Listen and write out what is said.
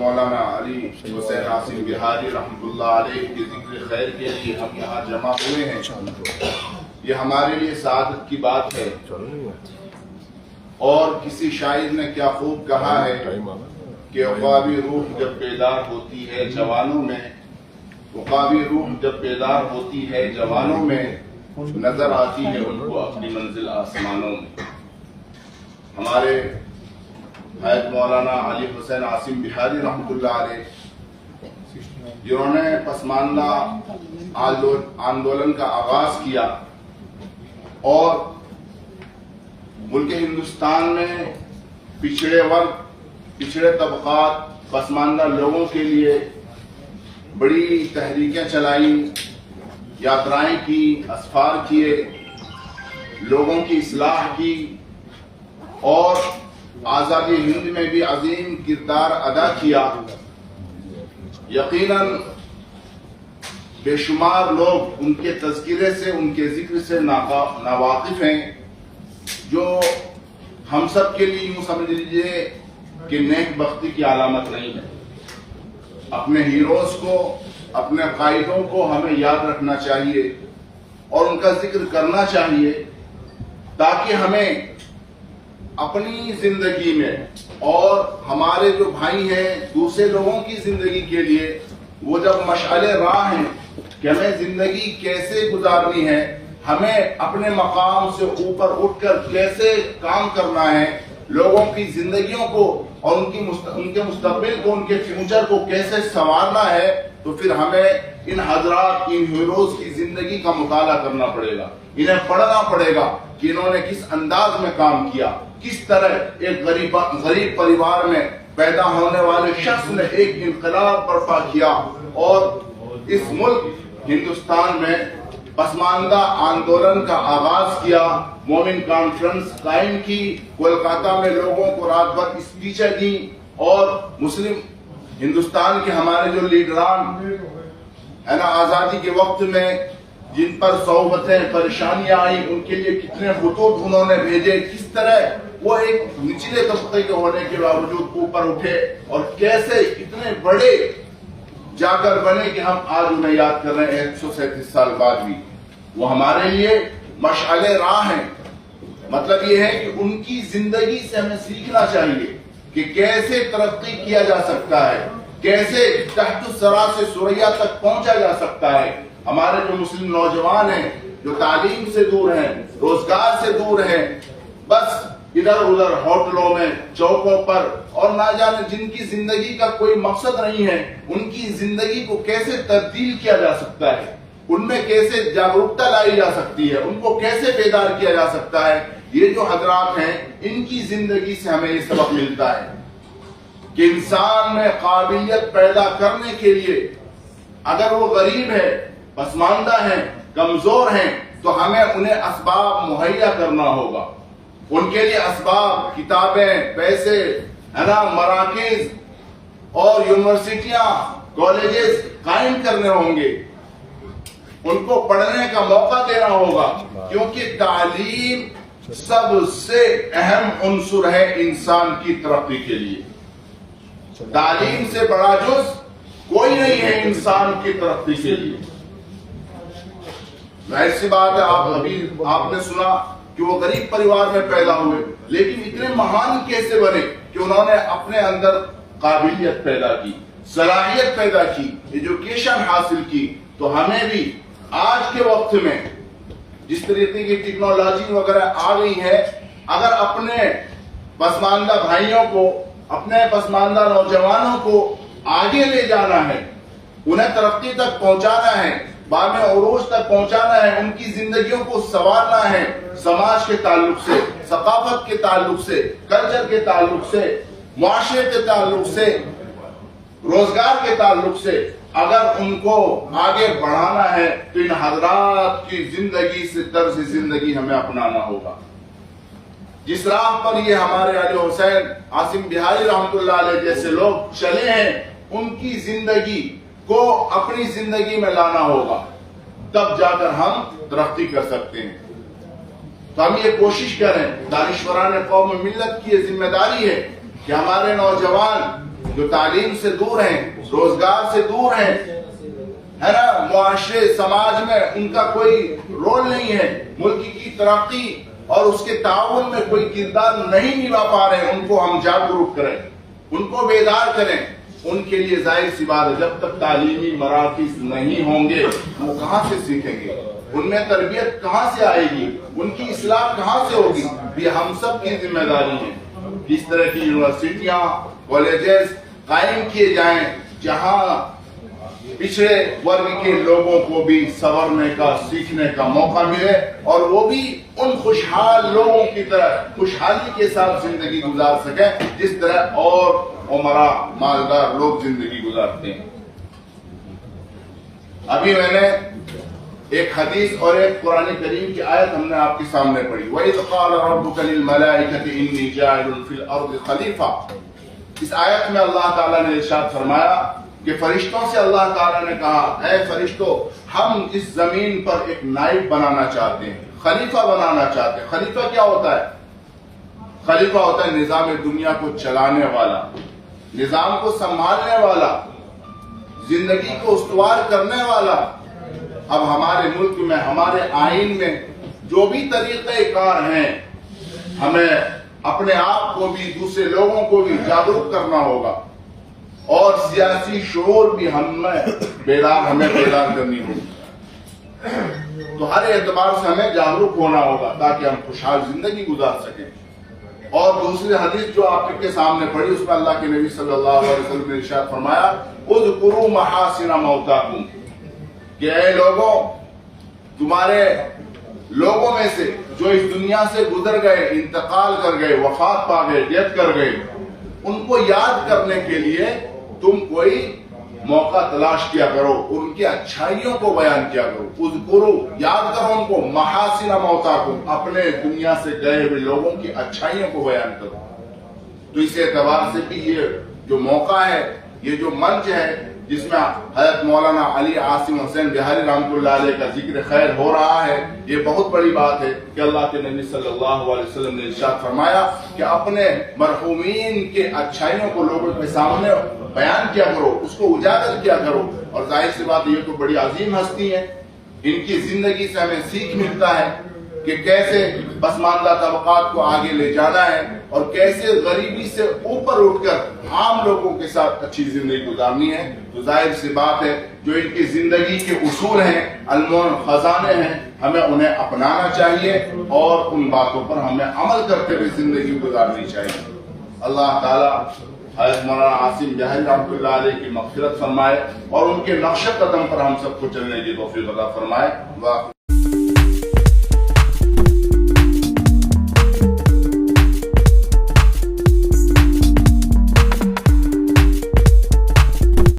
مولانا علی حسین عاصم بہاری رحمۃ اللہ علیہ کے ذکر خیر کے لیے ہم یہاں جمع ہوئے ہیں، یہ ہمارے لیے سعادت کی بات ہے۔ اور کسی شاعر نے کیا خوب کہا ہے کہ عقابی روح جب بیدار ہوتی ہے جوانوں میں، عقابی روح جب بیدار ہوتی ہے جوانوں میں، نظر آتی ہے ان کو اپنی منزل آسمانوں میں۔ ہمارے حضرت مولانا علی حسین عاصم بہاری رحمۃ اللہ علیہ، جنہوں نے پسماندہ آندولن کا آغاز کیا اور ملک ہندوستان میں پچھڑے ورگ، پچھڑے طبقات، پسماندہ لوگوں کے لیے بڑی تحریکیں چلائیں، یاترائیں کی، اسفار کیے، لوگوں کی اصلاح کی اور آزادی ہند میں بھی عظیم کردار ادا کیا۔ یقیناً بے شمار لوگ ان کے تذکرے سے، ان کے ذکر سے ناواقف ہیں، جو ہم سب کے لیے یوں سمجھ لیجیے کہ نیک بختی کی علامت نہیں ہے۔ اپنے ہیروز کو، اپنے قائدوں کو ہمیں یاد رکھنا چاہیے اور ان کا ذکر کرنا چاہیے، تاکہ ہمیں اپنی زندگی میں اور ہمارے جو بھائی ہیں دوسرے لوگوں کی زندگی کے لیے وہ جب مشعل راہ ہیں کہ ہمیں زندگی کیسے گزارنی ہے، ہمیں اپنے مقام سے اوپر اٹھ کر کیسے کام کرنا ہے، لوگوں کی زندگیوں کو اور ان کے مستقبل کو، ان کے فیوچر کو کیسے سنوارنا ہے، تو پھر ہمیں ان حضرات، ان ہیروز کی زندگی کا مطالعہ کرنا پڑے گا، انہیں پڑھنا پڑے گا کہ انہوں نے کس انداز میں کام کیا، کس طرح ایک غریب پریوار میں پیدا ہونے والے شخص نے ایک انقلاب برپا کیا اور اس ملک ہندوستان میں پسماندہ آندولن کا آغاز کیا، مومن کانفرنس قائم کی، کولکاتہ میں لوگوں کو رات بھر اسپیچیں دی اور مسلم ہندوستان کے ہمارے جو لیڈران ہے نا، آزادی کے وقت میں جن پر صعوبتیں، پریشانیاں آئیں، ان کے لیے کتنے خطوط انہوں نے بھیجے، کس طرح وہ ایک نچلے طبقے کے ہونے کے باوجود اوپر اٹھے اور کیسے اتنے بڑے جا کر بنے کہ ہم آج انہیں یاد کر رہے ہیں 137 سال بعد بھی۔ وہ ہمارے لیے مشعل راہ ہیں۔ مطلب یہ ہے کہ ان کی زندگی سے ہمیں سیکھنا چاہیے کہ کیسے ترقی کیا جا سکتا ہے، کیسے تحت الثری سے ثریا تک پہنچا جا سکتا ہے۔ ہمارے جو مسلم نوجوان ہیں، جو تعلیم سے دور ہیں، روزگار سے دور ہیں، بس ادھر ادھر ہوٹلوں میں، چوکوں پر، اور نہ جانے جن کی زندگی کا کوئی مقصد نہیں ہے، ان کی زندگی کو کیسے تبدیل کیا جا سکتا ہے، ان میں کیسے جاگرکتا لائی جا سکتی ہے، ان کو کیسے بیدار کیا جا سکتا ہے، یہ جو حضرات ہیں ان کی زندگی سے ہمیں یہ سبق ملتا ہے کہ انسان میں قابلیت پیدا کرنے کے لیے اگر وہ غریب ہے، پسماندہ ہیں، کمزور ہیں، تو ہمیں انہیں اسباب مہیا کرنا ہوگا۔ ان کے لیے اسباب، کتابیں، پیسے، ہے نا، مراکز اور یونیورسٹیاں، کالجز قائم کرنے ہوں گے، ان کو پڑھنے کا موقع دینا ہوگا، کیونکہ تعلیم سب سے اہم عنصر ہے انسان کی ترقی کے لیے۔ تعلیم سے بڑا جز کوئی نہیں ہے انسان کی ترقی کے لیے۔ ظاہر سی بات ہے، آپ نے سنا کہ وہ غریب پریوار میں پیدا ہوئے، لیکن اتنے مہان کیسے بنے کہ انہوں نے اپنے اندر قابلیت پیدا کی، صلاحیت پیدا کی، ایجوکیشن حاصل کی۔ تو ہمیں بھی آج کے وقت میں جس طریقے کی ٹیکنالوجی وغیرہ آ گئی ہے، اگر اپنے پسماندہ بھائیوں کو، اپنے پسماندہ نوجوانوں کو آگے لے جانا ہے، انہیں ترقی تک پہنچانا ہے، بام عروج تک پہنچانا ہے، ان کی زندگیوں کو سنوارنا ہے، سماج کے تعلق سے، ثقافت کے تعلق سے، کلچر کے تعلق سے، معاشرے کے تعلق سے، روزگار کے تعلق سے اگر ان کو آگے بڑھانا ہے تو ان حضرات کی زندگی سے طرز زندگی ہمیں اپنانا ہوگا۔ جس راہ پر یہ ہمارے علی حسین عاصم بہاری رحمۃ اللہ علیہ جیسے لوگ چلے ہیں، ان کی زندگی کو اپنی زندگی میں لانا ہوگا، تب جا کر ہم ترقی کر سکتے ہیں۔ تو ہم یہ کوشش کریں، دانشوران قوم ملت کی یہ ذمہ داری ہے کہ ہمارے نوجوان جو تعلیم سے دور ہیں، روزگار سے دور ہیں، ہے نا، معاشرے سماج میں ان کا کوئی رول نہیں ہے، ملک کی ترقی اور اس کے تعاون میں کوئی کردار نہیں نبھا پا رہے ہیں، ان کو ہم جاگرک کریں، ان کو بیدار کریں۔ ان کے لیے ظاہر سی بات ہے، جب تک تعلیمی مراکز نہیں ہوں گے وہ کہاں سے سیکھیں گے، ان میں تربیت کہاں سے آئے گی، ان کی اصلاح کہاں سے ہوگی؟ یہ ہم سب کی ذمہ داری ہے۔ اس طرح کی یونیورسٹیاں، کالجز قائم کیے جائیں جہاں پچھڑے ورگ کے لوگوں کو بھی سنورنے کا، سیکھنے کا موقع ملے، اور وہ بھی ان خوشحال لوگوں کی طرح خوشحالی کے ساتھ زندگی گزار سکیں جس طرح اور عمرا مالدار لوگ زندگی گزارتے ہیں۔ ابھی میں نے ایک حدیث اور ایک قرآن کریم کی آیت ہم نے آپ کے سامنے پڑھی، وَإِذْ قَالَ رَبُّكَ لِلْمَلَائِكَةِ إِنِّي جَاعِلٌ فِي الْأَرْضِ خَلِيفَةً۔ اس آیت میں اللہ تعالیٰ نے ارشاد فرمایا کہ فرشتوں سے اللہ تعالیٰ نے کہا، اے فرشتوں، ہم اس زمین پر ایک نائب بنانا چاہتے ہیں، خلیفہ بنانا چاہتے ہیں۔ خلیفہ کیا ہوتا ہے؟ خلیفہ ہوتا ہے نظام دنیا کو چلانے والا، نظام کو سنبھالنے والا، زندگی کو استوار کرنے والا۔ اب ہمارے ملک میں، ہمارے آئین میں جو بھی طریقہ کار ہیں، ہمیں اپنے آپ کو بھی، دوسرے لوگوں کو بھی جاگرک کرنا ہوگا، اور سیاسی شعور بھی ہمیں بیدار کرنی ہوگی۔ تو ہر اعتبار سے ہمیں جاگرک ہونا ہوگا تاکہ ہم خوشحال زندگی گزار سکیں۔ اور دوسری حدیث جو آپ کے سامنے پڑھی، اس میں اللہ کے نبی صلی اللہ علیہ وسلم نے ارشاد فرمایا، اذکروا محاسن موتاکم، کہ اے لوگوں، تمہارے لوگوں میں سے جو اس دنیا سے گزر گئے، انتقال کر گئے، وفات پا گئے، ڈیتھ کر گئے، ان کو یاد کرنے کے لیے تم کوئی موقع تلاش کیا کرو، ان کی اچھائیوں کو بیان کیا کرو۔ اذکروا، یاد کرو ان کو، محاسن موتاکم، اپنے دنیا سے گئے ہوئے لوگوں کی اچھائیوں کو بیان کرو۔ تو اس اعتبار سے بھی یہ جو موقع ہے، یہ جو منچ ہے جس میں حضرت مولانا علی عاصم حسین بہاری رحمۃ اللہ علیہ کا ذکر خیر ہو رہا ہے، یہ بہت بڑی بات ہے کہ اللہ کے نبی صلی اللہ علیہ وسلم نے ارشاد فرمایا کہ اپنے مرحومین کے اچھائیوں کو لوگوں کے سامنے بیان کیا کرو، اس کو اجاگر کیا کرو۔ اور ظاہر سی بات، یہ تو بڑی عظیم ہستی ہے، ان کی زندگی سے ہمیں سیکھ ملتا ہے کہ کیسے پسماندہ طبقات کو آگے لے جانا ہے، اور کیسے غریبی سے اوپر اٹھ کر عام لوگوں کے ساتھ اچھی زندگی گزارنی ہے۔ تو ظاہر سی بات ہے، جو ان کی زندگی کے اصول ہیں، انمول خزانے ہیں، ہمیں انہیں اپنانا چاہیے اور ان باتوں پر ہمیں عمل کرتے ہوئے زندگی گزارنی چاہیے۔ اللہ تعالیٰ حضرت مولانا عاصم بہاری رحمۃ اللہ علیہ کی مغفرت فرمائے اور ان کے نقش قدم پر ہم سب کو چلنے کی توفیق عطا فرمائے۔